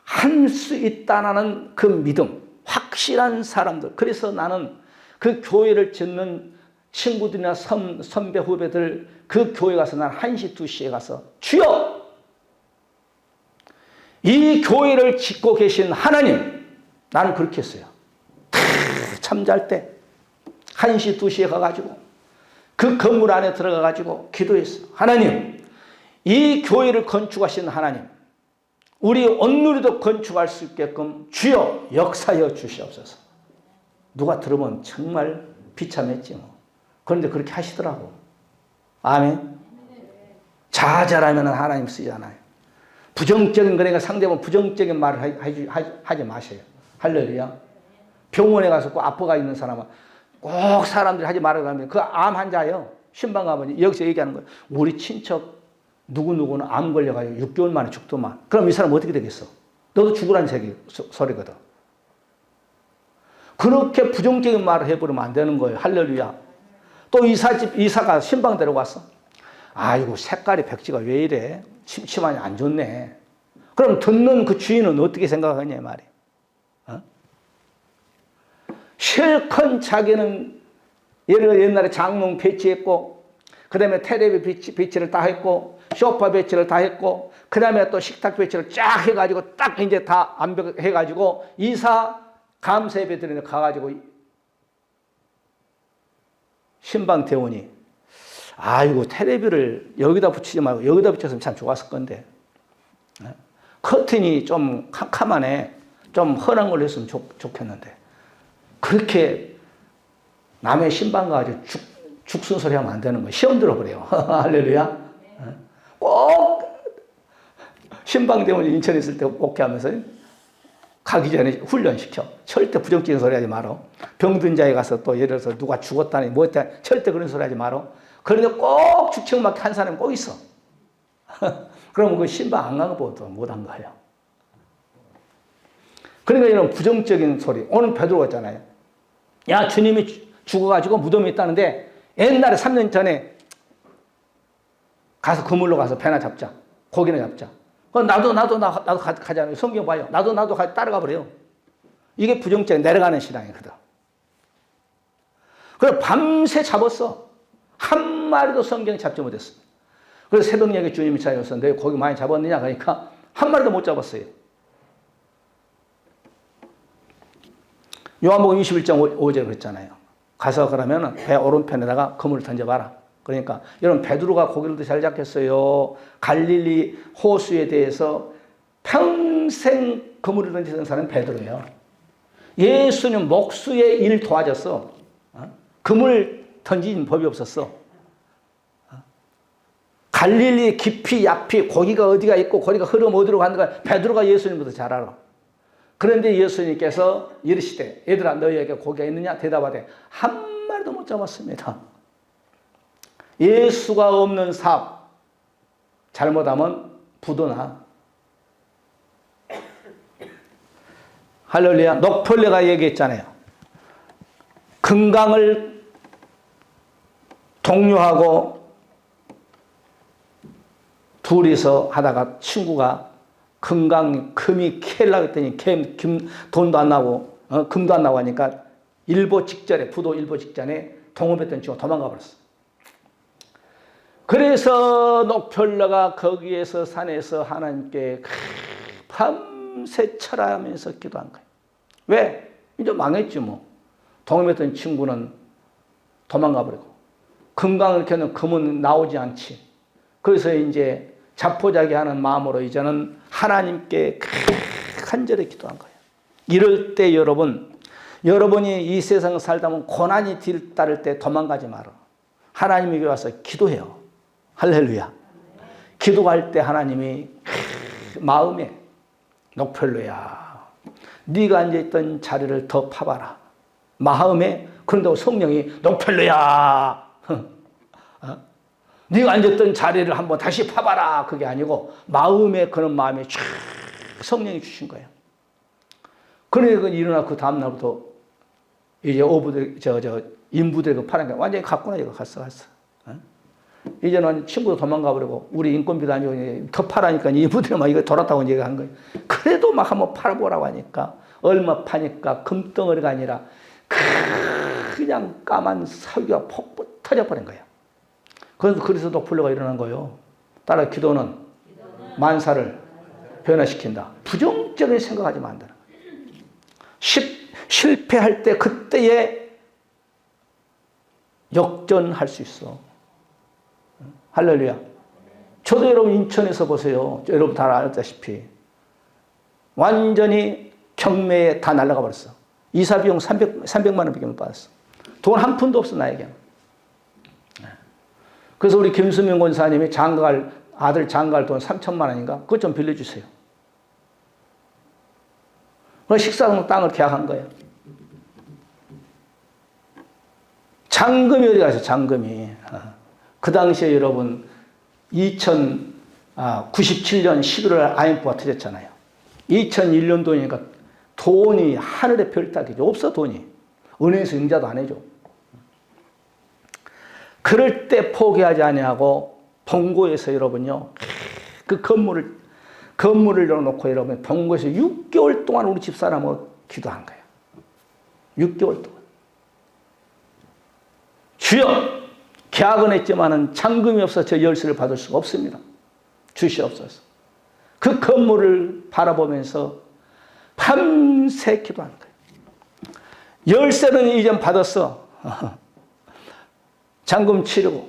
A: 할 수 있다는 그 믿음, 확실한 사람들. 그래서 나는 그 교회를 짓는 친구들이나 선배, 후배들 그 교회 가서 난 1시, 2시에 가서 주여! 이 교회를 짓고 계신 하나님, 나는 그렇게 했어요. 참 잘 때 1시, 2시에 가가지고 그 건물 안에 들어가가지고 기도했어. 하나님, 이 교회를 건축하신 하나님, 우리 온누리도 건축할 수 있게끔 주여 역사여 주시옵소서. 누가 들으면 정말 비참했지 뭐. 그런데 그렇게 하시더라고. 아멘. 자잘하면 하나님 쓰잖아요. 부정적인 거니까 상대방 부정적인 말을 하지 마세요. 할렐루야. 병원에 가서 꼭 아파가 있는 사람은 꼭 사람들이 하지 말아가면 그 암 환자예요. 신방 가면 여기서 얘기하는 거예요. 우리 친척 누구누구는 암 걸려가지고 6개월 만에 죽더만. 그럼 이 사람 어떻게 되겠어? 너도 죽으라는 소리거든. 그렇게 부정적인 말을 해버리면 안 되는 거예요. 할렐루야. 또 이사가 신방 데려갔어. 아이고, 색깔이 백지가 왜 이래? 침침하니 안 좋네. 그럼 듣는 그 주인은 어떻게 생각하냐 말이에요. 어? 실컷 자기는 옛날에 장롱 배치했고, 그 다음에 텔레비 배치를 다 했고, 소파 배치를 다 했고, 그 다음에 또 식탁 배치를 쫙 해가지고 딱 이제 다 완벽해가지고 이사 감사예배드리는 가가지고 신방 대원이 아이고 텔레비를 여기다 붙이지 말고 여기다 붙였으면 참 좋았을 건데 커튼이 좀 캄캄하네, 좀 헌한 걸로 했으면 좋겠는데 그렇게 남의 신방 가가지고 죽순소리 하면 안 되는 거예요. 시험 들어버려요. 할렐루야. 꼭 신방 대원 인천에 있을 때 목회하면서 가기 전에 훈련시켜. 절대 부정적인 소리 하지 마라. 병든 자에 가서 또 예를 들어서 누가 죽었다니 뭐 했다 절대 그런 소리 하지 마라. 그런데 꼭 죽청맞게 한 사람이 꼭 있어. 그러면 그 신방 안 간 것보다 못한 거예요. 그러니까 이런 부정적인 소리. 오늘 베드로가 있잖아요. 야, 주님이 죽어가지고 무덤에 있다는데 옛날에 3년 전에 가서 그물로 가서 배나 잡자. 고기나 잡자. 나도 가잖아요. 성경 봐요. 나도 따라가 버려요. 이게 부정적인 내려가는 신앙이거든. 그래서 밤새 잡았어. 한 마리도 성경 잡지 못했어. 그래서 새벽녘에 주님이 찾아와서 너 고기 많이 잡았느냐? 그러니까 한 마리도 못 잡았어요. 요한복음 21장 5절 그랬잖아요. 가서 그러면 배 오른편에다가 그물을 던져봐라. 그러니까 여러분 베드로가 고기를 잘 잡겠어요. 갈릴리 호수에 대해서 평생 그물을 던지던 사람은 베드로예요. 예수님 목수의 일 도와줬어. 그물 던지는 법이 없었어. 갈릴리 깊이 얕이 고기가 어디가 있고 고기가 흐름 어디로 가는가 베드로가 예수님보다 잘 알아. 그런데 예수님께서 이르시되 얘들아 너희에게 고기가 있느냐 대답하되 한 마리도 못 잡았습니다. 예수가 없는 삽 잘못하면 부도나. 할렐루야. 녹폴레가 얘기했잖아요. 금강을 동료하고 둘이서 하다가 친구가 금강 금이 캘라고 했더니 돈도 안 나고 금도 안 나고 하니까 일보 직전에 부도 일보 직전에 동업했던 친구가 도망가 버렸어. 그래서 녹폴레가 거기에서 산에서 하나님께 밤새 철하면서 기도한 거예요. 왜? 이제 망했지 뭐. 동업했던 친구는 도망가 버리고 금강을 캐는 금은 나오지 않지. 그래서 이제 자포자기하는 마음으로 이제는 하나님께 간절히 기도한 거예요. 이럴 때 여러분이 이 세상 살다 보면 고난이 뒤따를 때 도망가지 마라. 하나님에게 와서 기도해요. 할렐루야. 기도할 때 하나님이 마음에 녹폴레야 네가 앉아있던 자리를 더 파봐라. 마음에 그런다고 성령이 녹폴레야 네가 앉았던 자리를 한번 다시 파봐라. 그게 아니고 마음에 그런 마음이 쫙 성령이 주신 거예요. 그러니까 일어나 그 다음날부터 이제 인부들 그 파란 게 완전히 갔구나. 이거 갔어. 이제는 친구도 도망가 버리고 우리 인건비도 아니고 더 파라니까 인부들이 막 이거 돌았다고 얘기한 거예요. 그래도 막 한번 팔아보라고 하니까 얼마 파니까 금덩어리가 아니라 그냥 까만 사위가 폭 터져버린 거예요. 그래서 녹폴레가 일어난 거예요. 따라 기도는 만사를 변화시킨다. 부정적인 생각하지 만다. 실패할 때 그때에 역전할 수 있어. 할렐루야. 저도 여러분 인천에서 보세요. 여러분 다 알다시피 완전히 경매에 다 날아가 버렸어. 이사 비용 300만 원밖에 못 받았어. 돈 한 푼도 없어 나에게. 그래서 우리 김수명 권사님이 아들 장가갈 돈 3천만 원인가? 그것 좀 빌려주세요. 그래서 식사동 땅을 계약한 거예요. 잔금이 어디 가서 잔금이. 그 당시에 여러분 2097년 11월 IMF가 터졌잖아요. 2001년 돈이니까 돈이 하늘의 별 따기죠. 없어 돈이. 은행에서 융자도 안 해줘. 그럴 때 포기하지 아니하고 본고에서 여러분요. 그 건물을 넣어놓고 여러분 본고에서 6개월 동안 우리 집사람하고 기도한 거예요. 6개월 동안. 주여 계약은 했지만은 잔금이 없어서 저 열쇠를 받을 수가 없습니다. 주시옵소서. 그 건물을 바라보면서 밤새 기도하는 거예요. 열쇠는 이전 받았어. 잔금 치르고.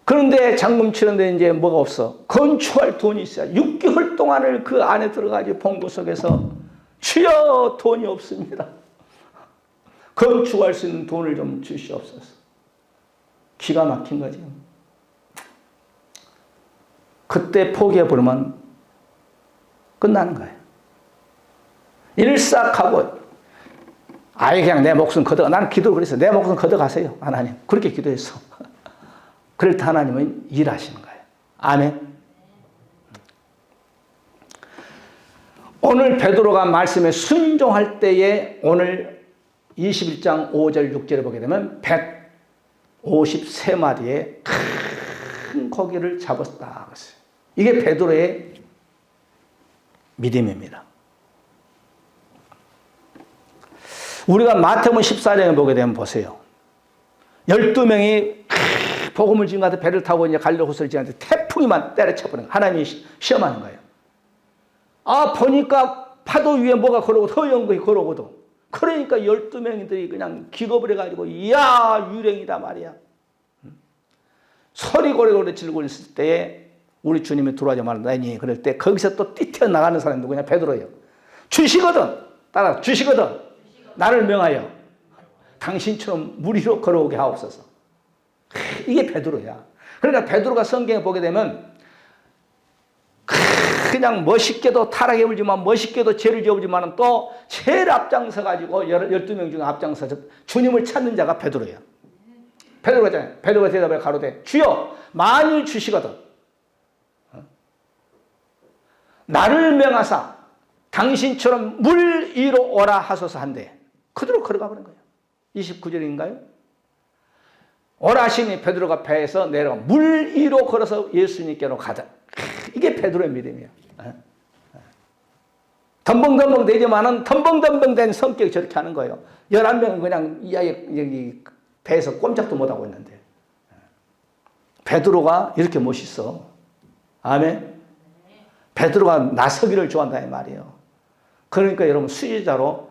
A: 그런데 잔금 치는데 이제 뭐가 없어. 건축할 돈이 있어야 6개월 동안을 그 안에 들어가지 본고 속에서 주여 돈이 없습니다. 건축할 수 있는 돈을 좀 주시옵소서. 기가 막힌 거지. 그때 포기해버리면 끝나는 거예요. 일싹하고 아예 그냥 내 목숨 걷어가. 나는 기도를 그랬어. 내 목숨 걷어가세요. 하나님. 그렇게 기도했어. 그럴 때 하나님은 일하시는 거예요. 아멘. 오늘 베드로가 말씀에 순종할 때에 오늘 21장 5절 6절에 보게 되면 153마리의 큰 고기를 잡았다. 이게 베드로의 믿음입니다. 우리가 마태복음 14장에 보게 되면 보세요. 12명이 복음을 지금 가서 배를 타고 이제 가려고 호수를 지는데 태풍이만 때려쳐버린 거예요. 하나님이 시험하는 거예요. 보니까 파도 위에 뭐가 걸어오고 허연 것이 걸어오거든. 그러니까 12명들이 그냥 기겁을 해가지고 이야 유령이다 말이야. 소리 고래고래 지르고 있을 때에 우리 주님이 들어와서 말하니 그럴 때 거기서 또 뛰쳐 나가는 사람이 누구냐? 베드로예요. 주시거든. 따라 주시거든. 나를 명하여 당신처럼 물 위로 걸어오게 하옵소서. 이게 베드로야. 그러니까 베드로가 성경에 보게 되면 그냥 멋있게도 타락해 울지만 멋있게도 죄를 지어오지만 또 제일 앞장서 가지고 12명 중에 앞장서서 주님을 찾는 자가 베드로예요. 베드로가 베드로가 대답해 가로되 주여 만일 주시거든 나를 명하사 당신처럼 물 위로 오라 하소서 한데 그대로 걸어가 버린 거예요. 29절인가요? 오라 하시니 베드로가 배에서 내려가 물 위로 걸어서 예수님께로 가자. 이게 베드로의 믿음이에요. 덤벙덤벙 되지만은 덤벙덤벙 된 성격이 저렇게 하는 거예요. 11명은 그냥 여기 배에서 꼼짝도 못하고 있는데 베드로가 이렇게 멋있어. 아멘. 베드로가 나서기를 좋아한다 이 말이에요. 그러니까 여러분 수제자로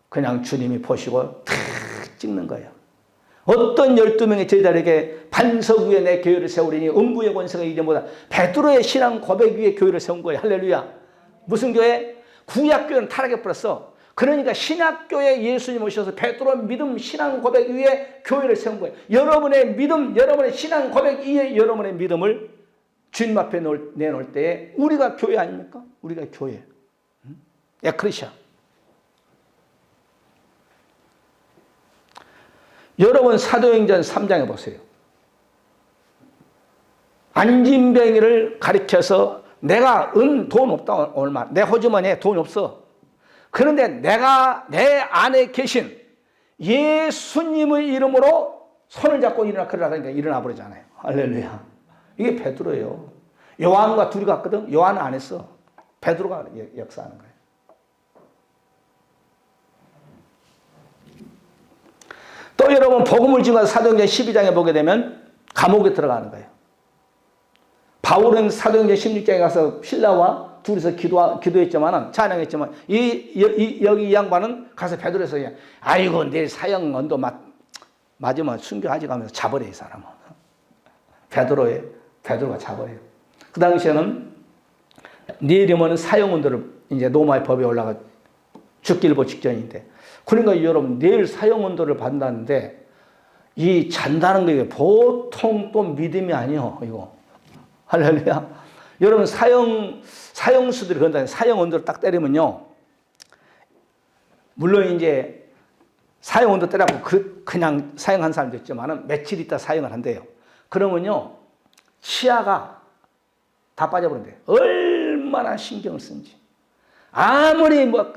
A: 그냥 주님이 보시고 탁 찍는 거예요. 어떤 12명의 제자들에게 반석 위에 내 교회를 세우리니 음부의 권세가 이전보다 베드로의 신앙 고백 위에 교회를 세운 거예요. 할렐루야. 무슨 교회? 구약교회는 타락해 버렸어. 그러니까 신약교회 예수님 오셔서 베드로 믿음 신앙 고백 위에 교회를 세운 거예요. 여러분의 믿음, 여러분의 신앙 고백 위에 여러분의 믿음을 주님 앞에 내놓을 때에 우리가 교회 아닙니까? 우리가 교회. 에크리시아. 여러분 사도행전 3장에 보세요. 안진뱅이를 가리켜서 내가 돈 없다 얼마 내 호주머니에 돈 없어. 그런데 내가 내 안에 계신 예수님의 이름으로 손을 잡고 일어나 그러라 그러니까 일어나 버리잖아요. 할렐루야. 이게 베드로예요. 요한과 둘이 갔거든. 요한은 안 했어. 베드로가 역사하는 거예요. 또 여러분 복음을 증거한 사도행전 12장에 보게 되면 감옥에 들어가는 거예요. 바울은 사도행전 16장에 가서 신라와 둘이서 기도했지만 찬양했지만 여기 이 양반은 가서 베드로에서 아이고 내일 사형 언도 맞으면 순교하지 가면서 잡아래 이 사람은. 베드로가 잡아래요. 그 당시에는 내일이면 사형 언도를 이제 로마의 법에 올라가 죽기일보 직전인데 그러니까 여러분 내일 사형 언도를 받는다는데 이 잔다는 게 보통 또 믿음이 아니요 이거. 할렐루야. 여러분 사형수들이 그런다 사형 언도를 딱 때리면요. 물론 이제 사형 언도 때리고 그냥 사형한 사람도 있지만은 며칠 있다 사형을 한대요. 그러면요 치아가 다 빠져버린대요. 얼마나 신경을 쓴지. 아무리 뭐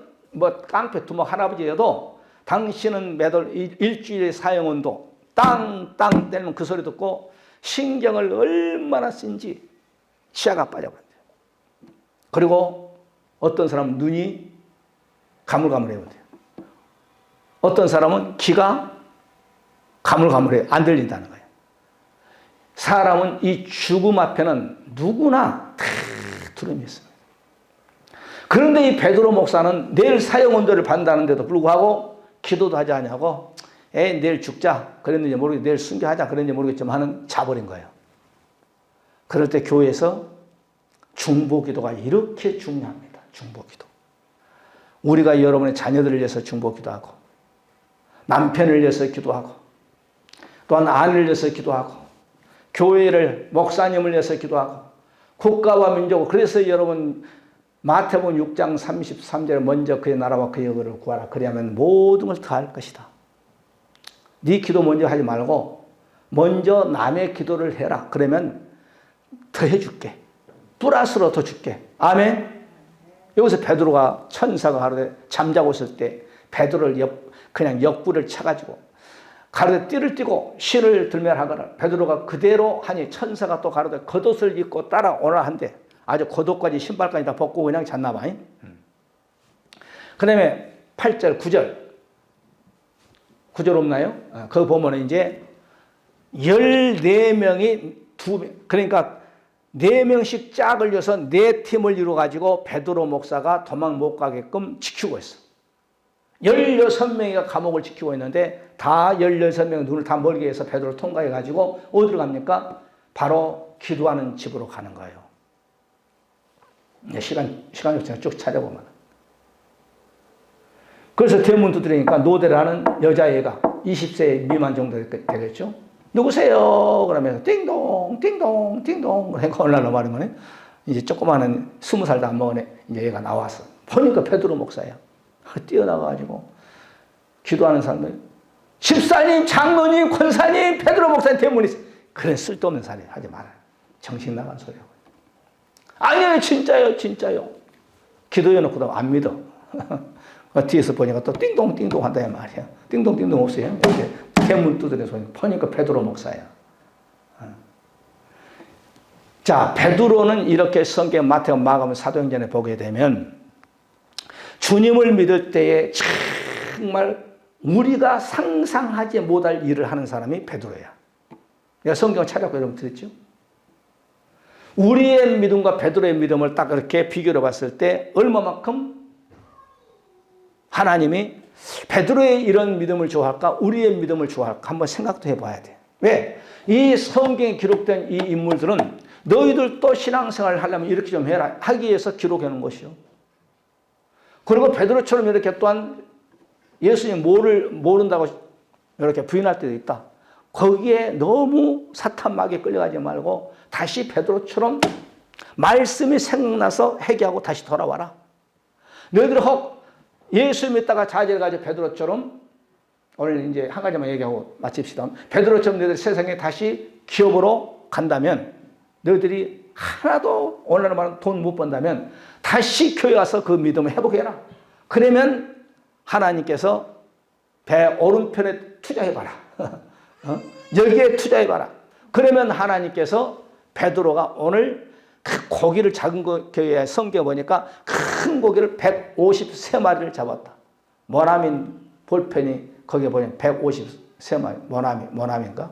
A: 깡패 두목 할아버지여도 당신은 매달 일주일에 사형언도 땅땅 때리면 그 소리 듣고 신경을 얼마나 쓴지 치아가 빠져버린대요. 그리고 어떤 사람은 눈이 가물가물해요. 어떤 사람은 귀가 가물가물해 안 들린다는 거예요. 사람은 이 죽음 앞에는 누구나 다 두려움이 있습니다. 그런데 이 베드로 목사는 내일 사형언도를 받는다는데도 불구하고 기도도 하지 않냐고 내일 죽자 그랬는지 모르겠 내일 순교하자 그랬는지 모르겠지만 자버린 거예요. 그럴 때 교회에서 중보기도가 이렇게 중요합니다. 중보기도. 우리가 여러분의 자녀들을 위해서 중보기도하고 남편을 위해서 기도하고 또한 아내를 위해서 기도하고 교회를 목사님을 위해서 기도하고 국가와 민족을 그래서 여러분 마태복음 6장 33절에 먼저 그의 나라와 그의 의를 구하라. 그리하면 모든 것을 더할 것이다. 네 기도 먼저 하지 말고 먼저 남의 기도를 해라. 그러면 더 해줄게. 플러스로 더 줄게. 아멘. 여기서 베드로가 천사가 가로되 잠자고 있을 때 베드로를 그냥 옆구리를 쳐가지고 가로되 띠를 띠고 실을 들면 하거라. 베드로가 그대로 하니 천사가 또 가로되 겉옷을 입고 따라오라 한대. 아주 겉옷까지 신발까지 다 벗고 그냥 잤나 봐. 그 다음에 8절 9절 없나요? 거기 보면 이제 14명이 그러니까 4명씩 짝을 져서 4팀을 이루어가지고 베드로 목사가 도망 못 가게끔 지키고 있어. 16명이가 감옥을 지키고 있는데 다 16명의 눈을 다 멀게 해서 베드로를 통과해가지고 어디로 갑니까? 바로 기도하는 집으로 가는 거예요. 시간 역시나 쭉 찾아보면. 그래서 대문 두드리니까 노대라는 여자애가 20세 미만 정도 되겠죠? 누구세요? 그러면서 띵동, 띵동, 띵동. 그러니까 올라가는 거네. 이제 조그마한 20살도 안 먹은 이제 얘가 나왔어. 보니까 베드로 목사야. 뛰어나가가지고 기도하는 사람들, 집사님, 장로님, 권사님, 베드로 목사님 대문이 있어. 그런 쓸데없는 소리 하지 말아요. 정신 나간 소리하고. 아니에요, 진짜요, 진짜요. 기도해놓고도 안 믿어. 뒤에서 보니까 또 띵동띵동 한다 말이야. 띵동띵동 없어요. 이렇게 대문 두드리는 소리. 보니까 베드로 목사야. 자, 베드로는 이렇게 성경 마태와 마가복음 사도행전에 보게 되면 주님을 믿을 때에 정말 우리가 상상하지 못할 일을 하는 사람이 베드로야. 내가 성경을 찾아보고 여러분 들었죠? 우리의 믿음과 베드로의 믿음을 딱 이렇게 비교해 봤을 때 얼마만큼 하나님이 베드로의 이런 믿음을 좋아할까? 우리의 믿음을 좋아할까? 한번 생각도 해봐야 돼. 왜? 이 성경에 기록된 이 인물들은 너희들도 신앙생활을 하려면 이렇게 좀 해라 하기 위해서 기록해 놓은 것이요. 그리고 베드로처럼 이렇게 또한 예수님 모른다고 이렇게 부인할 때도 있다. 거기에 너무 사탄막에 끌려가지 말고 다시 베드로처럼 말씀이 생각나서 회개하고 다시 돌아와라. 너희들 혹 예수 믿다가 좌절해가지고 베드로처럼 오늘 이제 한 가지만 얘기하고 마칩시다. 베드로처럼 너희들 세상에 다시 기업으로 간다면 너희들이 하나도 오늘날 말하는 돈 못 번다면 다시 교회 와서 그 믿음을 회복해라. 그러면 하나님께서 배 오른편에 투자해봐라. 여기에 투자해봐라. 그러면 하나님께서 베드로가 오늘 그 고기를 작은 교회에 성경 보니까 큰 고기를 153마리를 잡았다. 모나민 볼펜이 거기에 보면 153마리. 모나민가?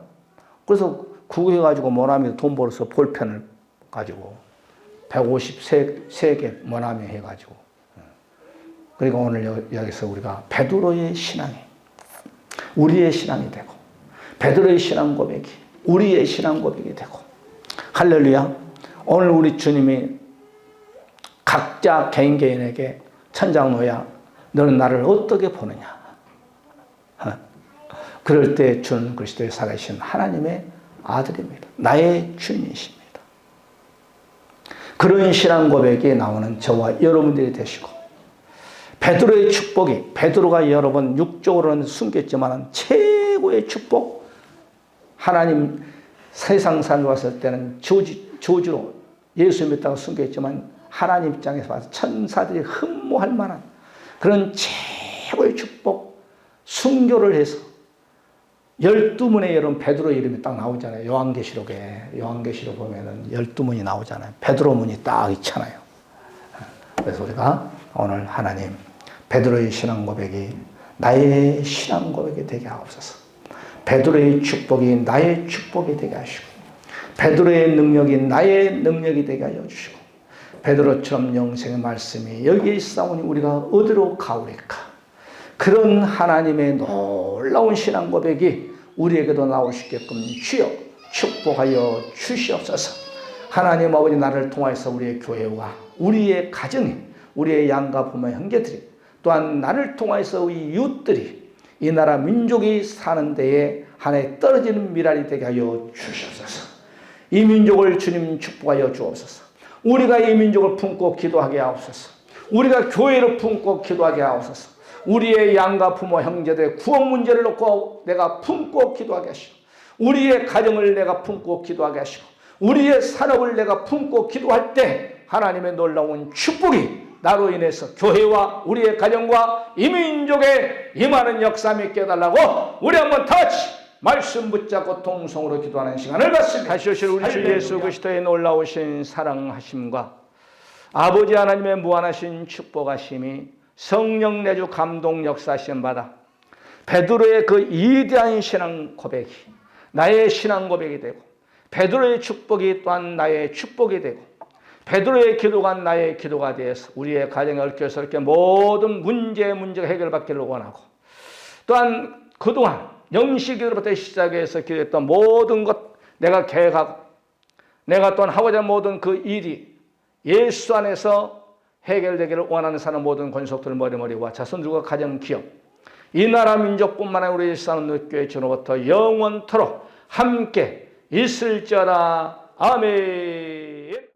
A: 그래서 구해가지고 모나미 돈 벌어서 볼펜을 가지고 153개 모나미 해가지고. 그리고 오늘 여기서 우리가 베드로의 신앙이 우리의 신앙이 되고 베드로의 신앙 고백이 우리의 신앙 고백이 되고 할렐루야. 오늘 우리 주님이 각자 개인에게 천장노야 너는 나를 어떻게 보느냐. 그럴 때 주는 그리스도의 살아계신 하나님의 아들입니다. 나의 주인이십니다. 그런 신앙 고백이 나오는 저와 여러분들이 되시고 베드로의 축복이 베드로가 여러 번 육적으로는 숨겼지만 최고의 축복 하나님 세상 살아왔을 때는 저주로 예수 믿다가 숨겼지만 하나님 입장에서 봐서 천사들이 흠모할 만한 그런 최고의 축복 순교를 해서 12문에 여러분 베드로 이름이 딱 나오잖아요. 요한계시록 보면은 12문이 나오잖아요. 베드로 문이 딱 있잖아요. 그래서 우리가 오늘 하나님 베드로의 신앙 고백이 나의 신앙 고백이 되게 하옵소서. 베드로의 축복이 나의 축복이 되게 하시고 베드로의 능력이 나의 능력이 되게 하여 주시고 베드로처럼 영생의 말씀이 여기에 있사오니 우리가 어디로 가오리까. 그런 하나님의 놀라운 신앙 고백이 우리에게도 나올 수 있게끔 주여 축복하여 주시옵소서. 하나님 아버지 나를 통하여서 우리의 교회와 우리의 가정이 우리의 양가 부모 형제들이 또한 나를 통하여서 이 이웃들이 이 나라 민족이 사는 데에 하나의 떨어지는 미랄이 되게 하여 주시옵소서. 이 민족을 주님 축복하여 주옵소서. 우리가 이 민족을 품고 기도하게 하옵소서. 우리가 교회를 품고 기도하게 하옵소서. 우리의 양가 부모 형제들의 구원 문제를 놓고 내가 품고 기도하게 하시고 우리의 가정을 내가 품고 기도하게 하시고 우리의 산업을 내가 품고 기도할 때 하나님의 놀라운 축복이 나로 인해서 교회와 우리의 가정과 이 민족에 임하는 역사 믿게 해달라고 우리 한번 다 같이 말씀 붙잡고 통성으로 기도하는 시간을 갖습니다. 다시 오실 우리 주 예수 그리스도의 놀라우신 사랑하심과 아버지 하나님의 무한하신 축복하심이 성령 내주 감동 역사하심 받아 베드로의 그 위대한 신앙 고백이 나의 신앙 고백이 되고 베드로의 축복이 또한 나의 축복이 되고 베드로의 기도가 나의 기도가 되어서 우리의 가정에 얽혀서 모든 문제가 해결받기를 원하고 또한 그동안 영시기로부터 시작해서 기도했던 모든 것 내가 계획하고 내가 또한 하고자 하는 모든 그 일이 예수 안에서 해결되기를 원하는 사람 모든 권속들 머리머리와 자손들과 가정 기업 이 나라 민족뿐만 아니라 우리 일산업교회 주로부터 영원토록 함께 있을지어다. 아멘.